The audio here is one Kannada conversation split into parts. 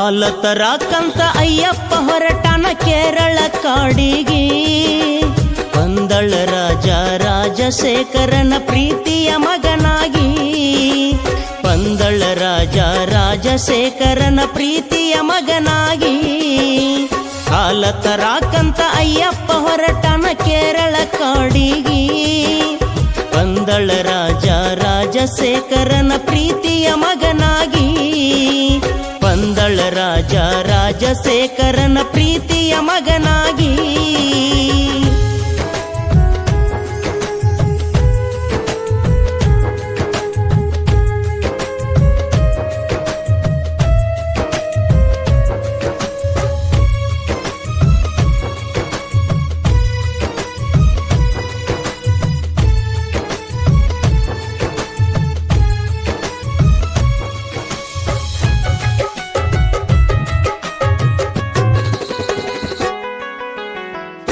ಹಾಲತರಾಕಂತ ಅಯ್ಯಪ್ಪ ಹೊರಟನ ಕೇರಳ ಕಾಡಿಗೆ. ಪಂದಳ ರಾಜ ರಾಜಶೇಖರನ ಪ್ರೀತಿಯ ಮಗನಾಗಿ. ಪಂದಳ ರಾಜ ರಾಜಶೇಖರನ ಪ್ರೀತಿಯ ಮಗನಾಗಿ. ಹಾಲತರಾಕಂತ ಅಯ್ಯಪ್ಪ ಹೊರಟನ ಕೇರಳ ಕಾಡಿಗೆ. ಪಂದಳ ರಾಜ ರಾಜಶೇಖರನ ಪ್ರೀತಿಯ ಮಗನಾಗಿ. ಪಂದಳ ರಾಜ ರಾಜಶೇಖರನ ಪ್ರೀತಿಯ ಮಗನಾಗಿ.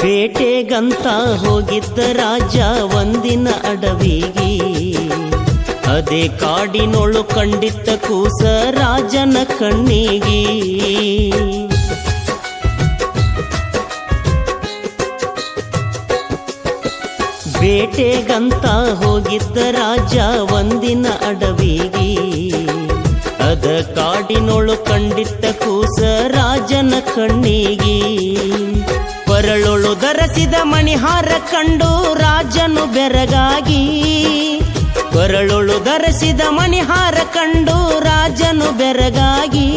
ಬೇಟೆಗಂತ ಹೋಗಿದ್ದ ರಾಜ ಒಂದಿನ ಅಡವಿಗೆ. ಅದೇ ಕಾಡಿನೊಳು ಕಂಡಿತ್ತ ಕೂಸ ರಾಜನ ಕಣ್ಣಿಗೆ. ಬೇಟೆಗಂತ ಹೋಗಿದ್ದ ರಾಜ ಒಂದಿನ ಅಡವಿಗೆ. ಅದ ಕಾಡಿನೊಳು ಕಂಡಿತ್ತ ಕೂಸ ರಾಜನ ಕಣ್ಣಿಗೆ. ಕೊರಳೊಳು ಧರಿಸಿದ ಮಣಿಹಾರ ಕಂಡು ರಾಜನು ಬೆರಗಾಗಿ. ಕೊರಳೊಳು ಧರಿಸಿದ ಮಣಿಹಾರ ಕಂಡು ರಾಜನು ಬೆರಗಾಗಿ.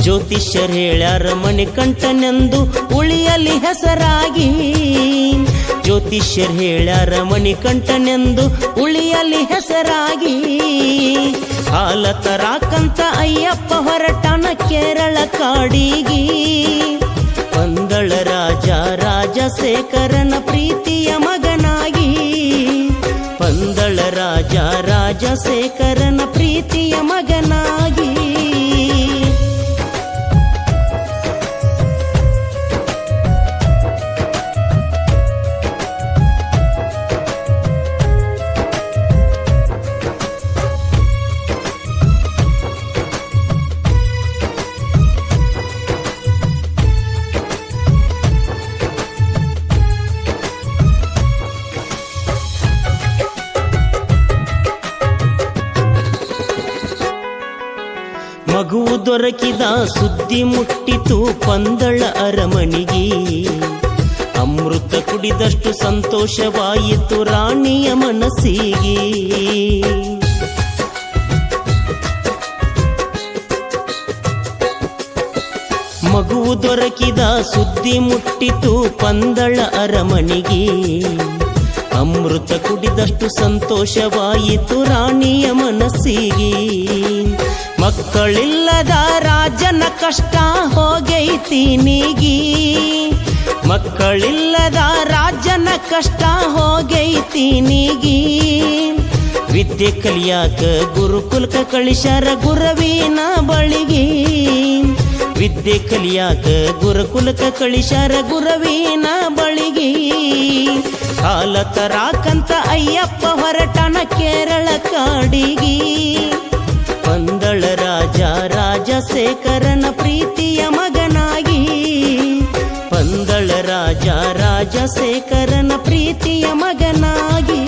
ಜ್ಯೋತಿಷ್ಯರ್ ಹೇಳ್ಯಾರ ಮಣಿಕಂಠನೆಂದು ಉಳಿಯಲಿ ಹೆಸರಾಗಿ. ಜ್ಯೋತಿಷ್ಯರ್ ಹೇಳ್ಯಾರ ಮಣಿಕಂಠನೆಂದು ಉಳಿಯಲಿ ಹೆಸರಾಗಿ. ಹಾಲತರಾಕಂತ ಅಯ್ಯಪ್ಪ ಹೊರಟನ ಕೇರಳ ಕಾಡಿಗೆ. ಪಂದಳ ರಾಜ ರಾಜಶೇಖರನ ಪ್ರೀತಿಯ ಮಗನಾಗಿ. ಪಂದಳ ರಾಜ ರಾಜಶೇಖರನ ಪ್ರೀತಿಯ ಮಗನಾಗಿ. ಮಗುವು ದೊರಕಿದ ಸುದ್ದಿ ಮುಟ್ಟಿತು ಪಂದಳ ಅರಮನೆಗೆ. ಅಮೃತ ಕುಡಿದಷ್ಟು ಸಂತೋಷವಾಯಿತು ರಾಣಿಯ ಮನಸ್ಸಿಗೆ. ಮಗುವು ದೊರಕಿದ ಸುದ್ದಿ ಮುಟ್ಟಿತು ಪಂದಳ ಅರಮನೆಗೆ. ಅಮೃತ ಕುಡಿದಷ್ಟು ಸಂತೋಷವಾಯಿತು ರಾಣಿಯ ಮನಸ್ಸಿಗೆ. ಮಕ್ಕಳಿಲ್ಲದ ರಾಜನ ಕಷ್ಟ ಹೋಗೈತಿ ನೀಗಿ. ಮಕ್ಕಳಿಲ್ಲದ ರಾಜನ ಕಷ್ಟ ಹೋಗೈತಿ ನೀಗಿ. ವಿದ್ಯೆ ಕಲಿಯಾಕ ಗುರುಕುಲಕ ಕಳಿಸ್ಯಾರ ಗುರವಿನ ಬಳಿಗೆ. ವಿದ್ಯೆ ಕಲಿಯಾಕ ಗುರುಕುಲಕ ಕಳಿಸ್ಯಾರ ಗುರವಿನ ಬಳಿಗೆ. ಹಾಲತರಾಕಂತ ಅಯ್ಯಪ್ಪ ಹೊರಟನ ಕೇರಳ ಕಾಡಿಗೆ. ಪಂದಳ ರಾಜ ರಾಜಶೇಖರನ ಪ್ರೀತಿಯ ಮಗನಾಗಿ. ಪಂದಳ ರಾಜ ರಾಜಶೇಖರನ ಪ್ರೀತಿಯ ಮಗನಾಗಿ.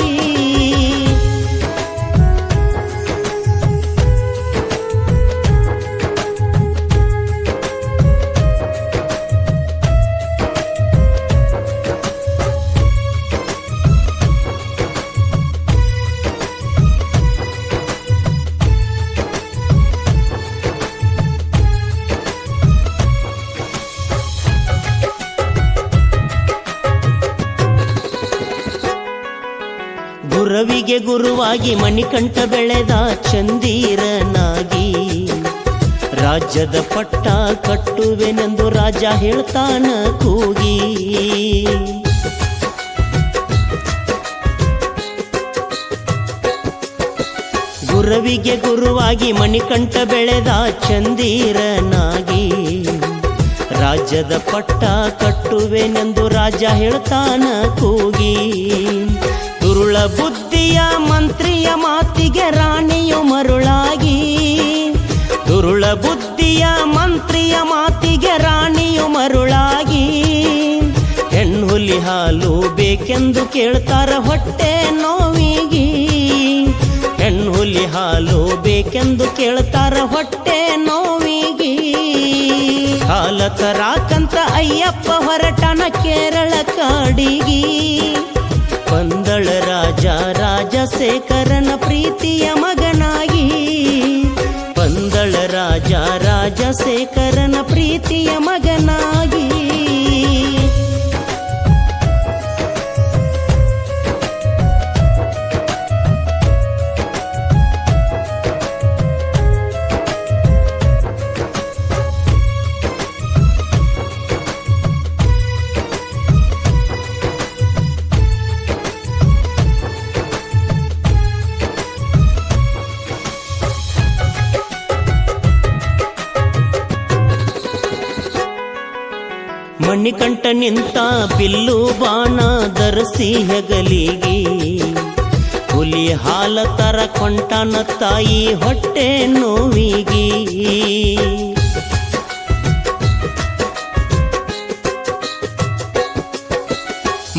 ಗುರವಿಗೆ ಗುರುವಾಗಿ ಮಣಿಕಂಠ ಬೆಳೆದ ಚಂದೀರನಾಗಿ. ರಾಜ್ಯದ ಪಟ್ಟ ಕಟ್ಟುವೆನೆಂದು ರಾಜ ಹೇಳ್ತಾನ ಕೂಗಿ. ಗುರವಿಗೆ ಗುರುವಾಗಿ ಮಣಿಕಂಠ ಬೆಳೆದ ಚಂದೀರನಾಗಿ. ರಾಜ್ಯದ ಪಟ್ಟ ಕಟ್ಟುವೆನೆಂದು ರಾಜ ಹೇಳ್ತಾನ ಕೂಗಿ. ದುರುಳ ಬುದ್ಧಿಯ ಮಂತ್ರಿಯ ಮಾತಿಗೆ ರಾಣಿಯು ಮರುಳಾಗಿ. ದುರುಳ ಬುದ್ಧಿಯ ಪ್ರೀತಿಯ ಮಂತ್ರಿಯ ಮಾತಿಗೆ ರಾಣಿಯು ಮರುಳಾಗಿ ಹೆಣ್ಣುಲಿ ಹಾಲು ಬೇಕೆಂದು ಕೇಳ್ತಾರ ಹೊಟ್ಟೆ ನೋವಿಗಿ. ಹೆಣ್ಣುಲಿ ಹಾಲು ಬೇಕೆಂದು ಕೇಳ್ತಾರ ಹೊಟ್ಟೆ ನೋವಿಗಿ. ಹಾಲ ತರಾಕಂತ ಅಯ್ಯಪ್ಪ ಹೊರಟನ ಕೇರಳ ಕಾಡಿಗಿ. ಪಂದಳ ರಾಜ ರಾಜಶೇಖರನ ಪ್ರೀತಿಯ ಮಗನಾಗಿ. ಪಂದಳ ರಾಜ ರಾಜಶೇಖರನ ಪ್ರೀತಿಯ ಮಗನಾಗಿ. ಮಣಿಕಂಠ ನಿಂತ ಬಿಲ್ಲು ಬಾಣ ಧರಿಸಿ ಹೆಗಲಿಗೆ. ಹುಲಿ ಹಾಲ ತರ ಕೊಂಟನ ತಾಯಿ ಹೊಟ್ಟೆ ನೋವಿಗಿ.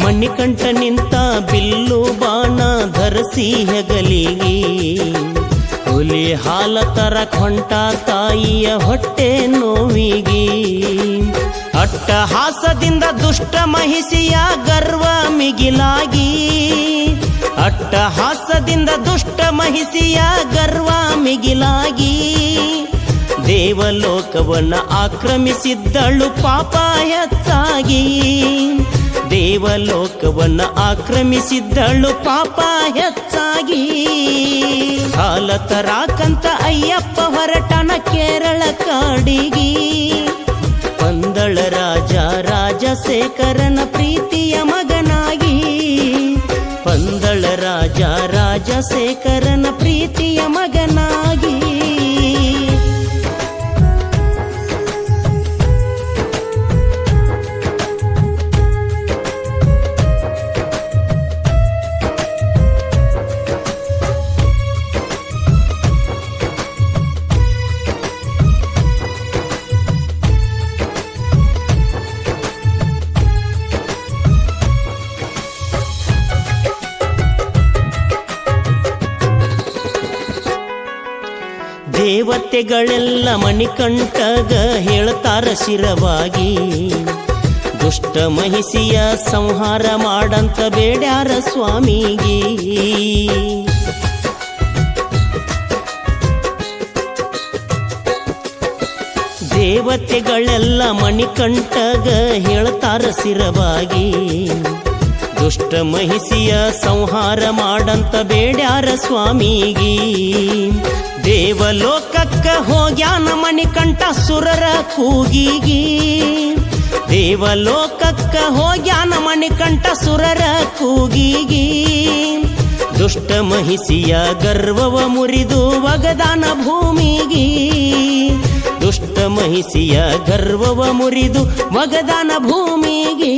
ಮಣಿಕಂಠ ನಿಂತ ಬಿಲ್ಲು ಬಾಣ ಧರಿಸಿ ಹೆಗಲಿಗೆ. ಹುಲಿ ಹಾಲ ತರ ಕೊಂಟ ತಾಯಿಯ ಹೊಟ್ಟೆ ನೋವಿಗಿ. ಅಟ್ಟಹಾಸದಿಂದ ದುಷ್ಟ ಮಹಿಷಿಯ ಗರ್ವ ಮಿಗಿಲಾಗಿ. ಅಟ್ಟಹಾಸದಿಂದ ದುಷ್ಟ ಮಹಿಷಿಯ ಗರ್ವ ಮಿಗಿಲಾಗಿ. ದೇವಲೋಕವನ್ನ ಆಕ್ರಮಿಸಿದ್ದಳು ಪಾಪ ಹೆಚ್ಚಾಗಿ. ದೇವಲೋಕವನ್ನ ಆಕ್ರಮಿಸಿದ್ದಳು ಪಾಪ ಹೆಚ್ಚಾಗಿ. ಹಾಲ ತರಾಕಂತ ಅಯ್ಯಪ್ಪ ಹೊರಟನ ಕೇರಳ ಕಾಡಿಗಿ. ಪಂದಳ ರಾಜ ರಾಜಶೇಖರನ ಪ್ರೀತಿಯ ಮಗನಾಗಿ. ಪಂದಳ ರಾಜ ರಾಜಶೇಖರನ ಪ್ರೀತಿಯ ಮಗನಾಗಿ. ದೇವತೆಗಳೆಲ್ಲ ಮಣಿಕಂಠಗ ಹೇಳ್ತಾರ ಶಿರವಾಗಿ. ದುಷ್ಟ ಮಹಿಷಿಯ ಸಂಹಾರ ಮಾಡಂತ ಬೇಡ್ಯಾರ ಸ್ವಾಮಿಗಿ. ದೇವತೆಗಳೆಲ್ಲ ಮಣಿಕಂಠಗ ಹೇಳ್ತಾರ ಶಿರವಾಗಿ. ದುಷ್ಟ ಮಹಿಷಿಯ ಸಂಹಾರ ಮಾಡಂತ ಬೇಡ್ಯಾರ ಸ್ವಾಮಿಗಿ. ದೇವಲೋಕಕ್ಕ ಹೋಗ್ಯಾನ ಮಣಿಕಂಠ ಸುರರ ಕೂಗಿಗಿ. ದೇವಲೋಕಕ್ಕ ಹೋಗ್ಯಾನ ಮಣಿಕಂಠ ಸುರರ ಕೂಗಿಗಿ. ದುಷ್ಟ ಮಹಿಷಿಯ ಗರ್ವವ ಮುರಿದು ಒಗದಾನ ಭೂಮಿಗಿ. ದುಷ್ಟ ಮಹಿಷಿಯ ಗರ್ವವ ಮುರಿದು ಒಗದಾನ ಭೂಮಿಗಿ.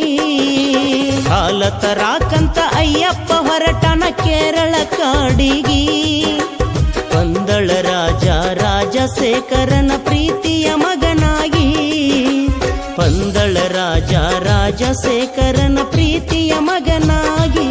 ಹಾಲ ತರಾಕಂತ ಅಯ್ಯಪ್ಪ ಹೊರಟನ ಕೇರಳ ಕಾಡಿಗಿ. ಪಂದಳ ರಾಜ ರಾಜಶೇಖರನ ಪ್ರೀತಿಯ ಮಗನಾಗಿ. ಪಂದಳ ರಾಜ ರಾಜಶೇಖರನ ಪ್ರೀತಿಯ ಮಗನಾಗಿ.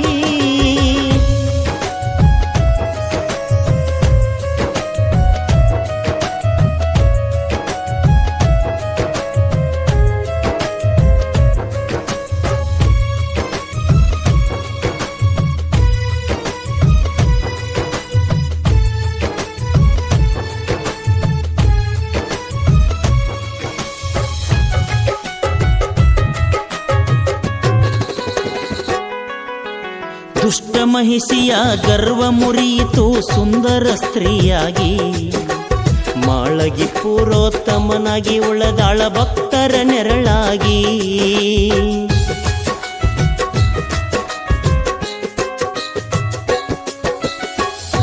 ದುಷ್ಟ ಮಹಿಷಿಯ ಗರ್ವ ಮುರಿಯಿತು ಸುಂದರ ಸ್ತ್ರೀಯಾಗಿ. ಮಾಳಗಿ ಪುರೋತ್ತಮನಾಗಿ ಉಳದಾಳ ಭಕ್ತರ ನೆರಳಾಗಿ.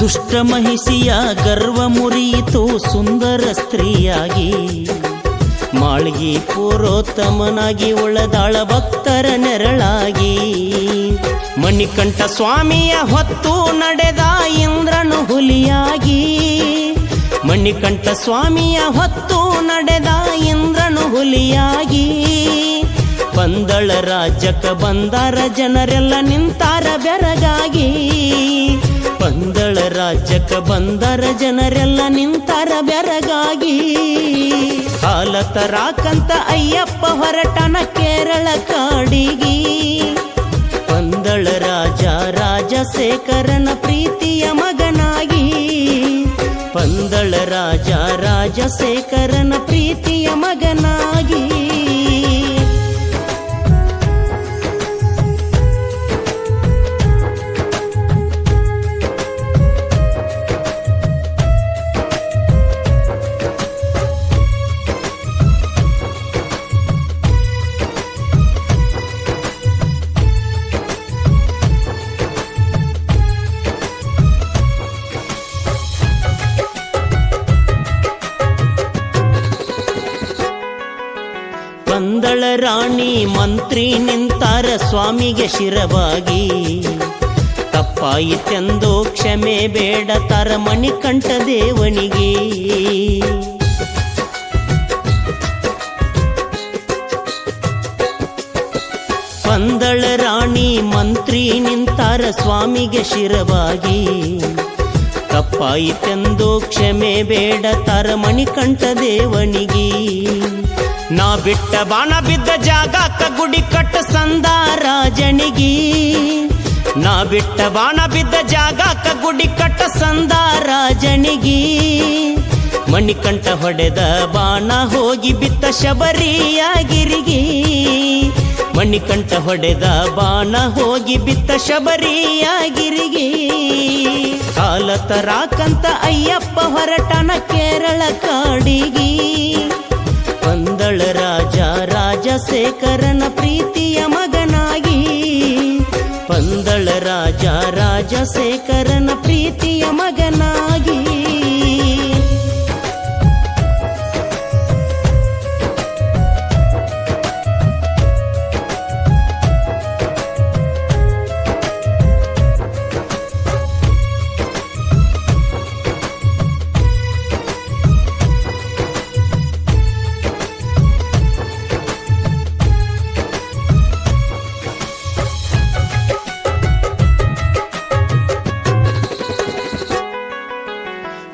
ದುಷ್ಟ ಮಹಿಷಿಯ ಗರ್ವ ಮುರಿಯಿತು ಸುಂದರ ಸ್ತ್ರೀಯಾಗಿ. ಮಾಳ್ಗಿ ಪುರೋತ್ತಮನಾಗಿ ಉಳದಾಳ ಭಕ್ತರ ನೆರಳಾಗಿ. ಮಣಿಕಂಠ ಸ್ವಾಮಿಯ ಹೊತ್ತು ನಡೆದ ಇಂದ್ರನು ಹುಲಿಯಾಗಿ. ಮಣಿಕಂಠ ಸ್ವಾಮಿಯ ಹೊತ್ತು ನಡೆದ ಇಂದ್ರನು ಹುಲಿಯಾಗಿ ಪಂದಳ ರಾಜ್ಯಕ್ಕೆ ಬಂದಾರ ಜನರೆಲ್ಲ ನಿಂತಾರ ಬೆರಗಾಗಿ ಪಂದಳ ರಾಜ್ಯಕ್ಕೆ ಬಂದಾರ ಜನರೆಲ್ಲ ನಿಂತಾರ ಬೆರಗಾಗಿ ಹಾಲ ತರಾಕಂತ ಅಯ್ಯಪ್ಪ ಹೊರಟನ ಕೇರಳ ಕಾಡಿಗಿ ಪಂದಳ ರಾಜ ರಾಜಶೇಖರನ ಪ್ರೀತಿಯ ಮಗನಾಗಿ ಪಂದಳ ರಾಜ ರಾಜಶೇಖರನ ಪ್ರೀತಿಯ ಮಗನಾಗಿ ಪಂದಳ ರಾಣಿ ಮಂತ್ರಿ ನಿಂತಾರ ಸ್ವಾಮಿಗೆ ಶಿರವಾಗಿ ತಪ್ಪಾಯಿತೆಂದು ಕ್ಷಮೆ ಬೇಡತಾರ ಮಣಿಕಂಠ ದೇವನಿಗೆ ಪಂದಳ ರಾಣಿ ಮಂತ್ರಿ ನಿಂತಾರ ಸ್ವಾಮಿಗೆ ಶಿರವಾಗಿ ತಪ್ಪಾಯಿತೆಂದು ಕ್ಷಮೆ ಬೇಡತಾರ ಮಣಿಕಂಠ ದೇವನಿಗೆ ನಾ ಬಿಟ್ಟ ಬಾಣ ಬಿದ್ದ ಜಾಗಕ್ಕ ಗುಡಿ ಕಟ್ಟ ಸಂದ ರಾಜನಿಗಿ ನಾ ಬಿಟ್ಟ ಬಾಣ ಬಿದ್ದ ಜಾಗಕ್ಕ ಗುಡಿ ಕಟ್ಟ ಸಂದ ರಾಜನಿಗಿ ಮಣಿಕಂಠ ಹೊಡೆದ ಬಾಣ ಹೋಗಿ ಬಿತ್ತ ಶಬರಿಯಾಗಿರಿಗಿ ಮಣಿಕಂಠ ಹೊಡೆದ ಬಾಣ ಹೋಗಿ ಬಿತ್ತ ಶಬರಿಯಾಗಿರಿಗಿ ಕಾಲ ತರಾಕಂತ ಅಯ್ಯಪ್ಪ ಹೊರಟನ ಕೇರಳ ಕಾಡಿಗಿ ಪಂದಳ ರಾಜ ರಾಜಶೇಖರನ ಪ್ರೀತಿಯ ಮಗನಾಗಿ ಪಂದಳ ರಾಜ ರಾಜಶೇಖರನ ಪ್ರೀತಿಯ ಮಗನಾಗಿ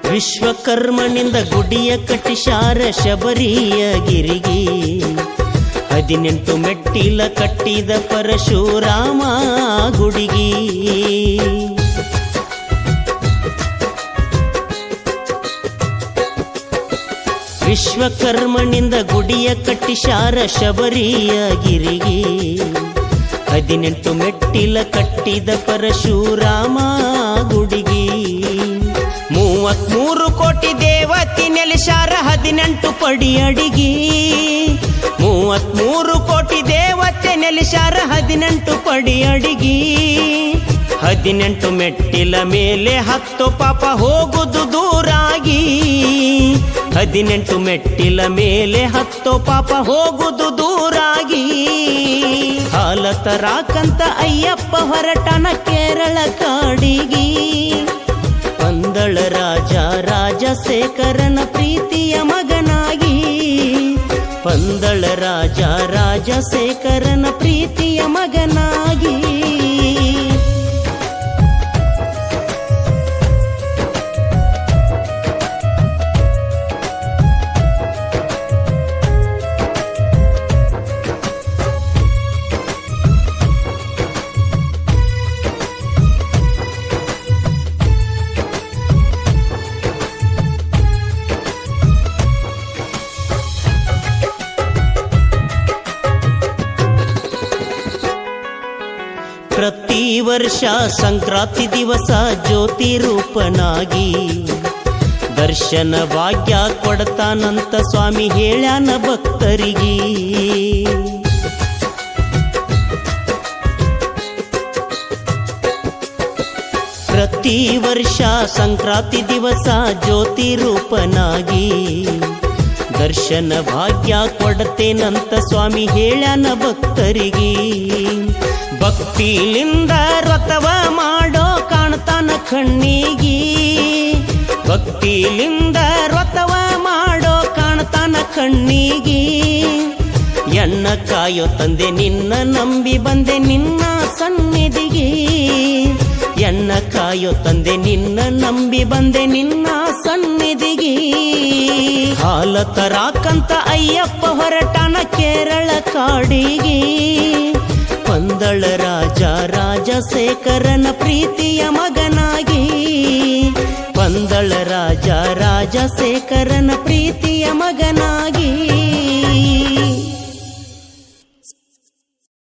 ವಿಶ್ವಕರ್ಮನಿಂದ ಗುಡಿಯ ಕಟ್ಟಿಸಾರ ಶಬರಿಯ ಗಿರಿಗೆ 18 ಮೆಟ್ಟಿಲ ಕಟ್ಟಿದ ಪರಶುರಾಮ ಗುಡಿಗಿ ವಿಶ್ವಕರ್ಮನಿಂದ ಗುಡಿಯ ಕಟ್ಟಿಸಾರ ಶಬರಿಯ ಗಿರಿಗೆ 18 ಮೆಟ್ಟಿಲ ಕಟ್ಟಿದ ಪರಶುರಾಮ ಗುಡಿಗಿ 33 ಕೋಟಿ ದೇವತಿ ನೆಲೆಸಾರ 18 ಪಡಿ ಅಡಿಗಿ 33 ಕೋಟಿ ದೇವತೆ ನೆಲೆಸಾರ 18 ಪಡಿ ಅಡಿಗಿ 18 ಮೆಟ್ಟಿಲ ಮೇಲೆ ಹತ್ತು ಪಾಪ ಹೋಗುದು ದೂರಾಗಿ 18 ಮೆಟ್ಟಿಲ ಮೇಲೆ ಹತ್ತು ಪಾಪ ಹೋಗುದು ದೂರಾಗಿ ಹಾಲ ತರಾಕಂತ ಅಯ್ಯಪ್ಪ ಹೊರಟನ ಕೇರಳ ಕಾಡಿಗಿ ಪಂದಳ ರಾಜ ರಾಜಶೇಖರನ ಪ್ರೀತಿಯ ಮಗನಾಗಿ ಪಂದಳ ರಾಜ ರಾಜಶೇಖರನ ಪ್ರೀತಿಯ ಮಗನಾಗಿ ಪ್ರತಿ ವರ್ಷ ಸಂಕ್ರಾಂತಿ ದಿವಸ ಜ್ಯೋತಿ ರೂಪನಾಗಿ ದರ್ಶನ ಭಾಗ್ಯ ಕೊಡ್ತಾನಂತ ಸ್ವಾಮಿ ಹೇಳ್ಯಾನ ಭಕ್ತರಿಗೆ ಪ್ರತಿ ವರ್ಷ ಸಂಕ್ರಾಂತಿ ದಿವಸ ಜ್ಯೋತಿ ರೂಪನಾಗಿ ದರ್ಶನ ಭಾಗ್ಯ ಕೊಡ್ತೇನಂತ ಸ್ವಾಮಿ ಹೇಳ್ಯಾನ ಭಕ್ತರಿಗೆ ಭಕ್ತಿಲಿಂದ ವ್ರತವ ಮಾಡೋ ಕಾಣ್ತಾನ ಕಣ್ಣಿಗಿ ಭಕ್ತಿಲಿಂದ ವ್ರತವ ಮಾಡೋ ಕಾಣ್ತಾನ ಕಣ್ಣಿಗಿ ಎಣ್ಣ ಕಾಯೋ ತಂದೆ ನಿನ್ನ ನಂಬಿ ಬಂದೆ ನಿನ್ನ ಸನ್ನಿಧಿಗೆ ಎಣ್ಣ ಕಾಯೋ ತಂದೆ ನಿನ್ನ ನಂಬಿ ಬಂದೆ ನಿನ್ನ ಸನ್ನಿಧಿಗೆ ಹಾಲ ತರಾಕಂತ ಅಯ್ಯಪ್ಪ ಹೊರಟಾನ ಕೇರಳ ಕಾಡಿಗೆ ಪಂದಳ ರಾಜ ರಾಜಶೇಖರನ ಪ್ರೀತಿಯ ಮಗನಾಗಿ ಪಂದಳ ರಾಜ ರಾಜಶೇಖರನ ಪ್ರೀತಿಯ ಮಗನಾಗಿ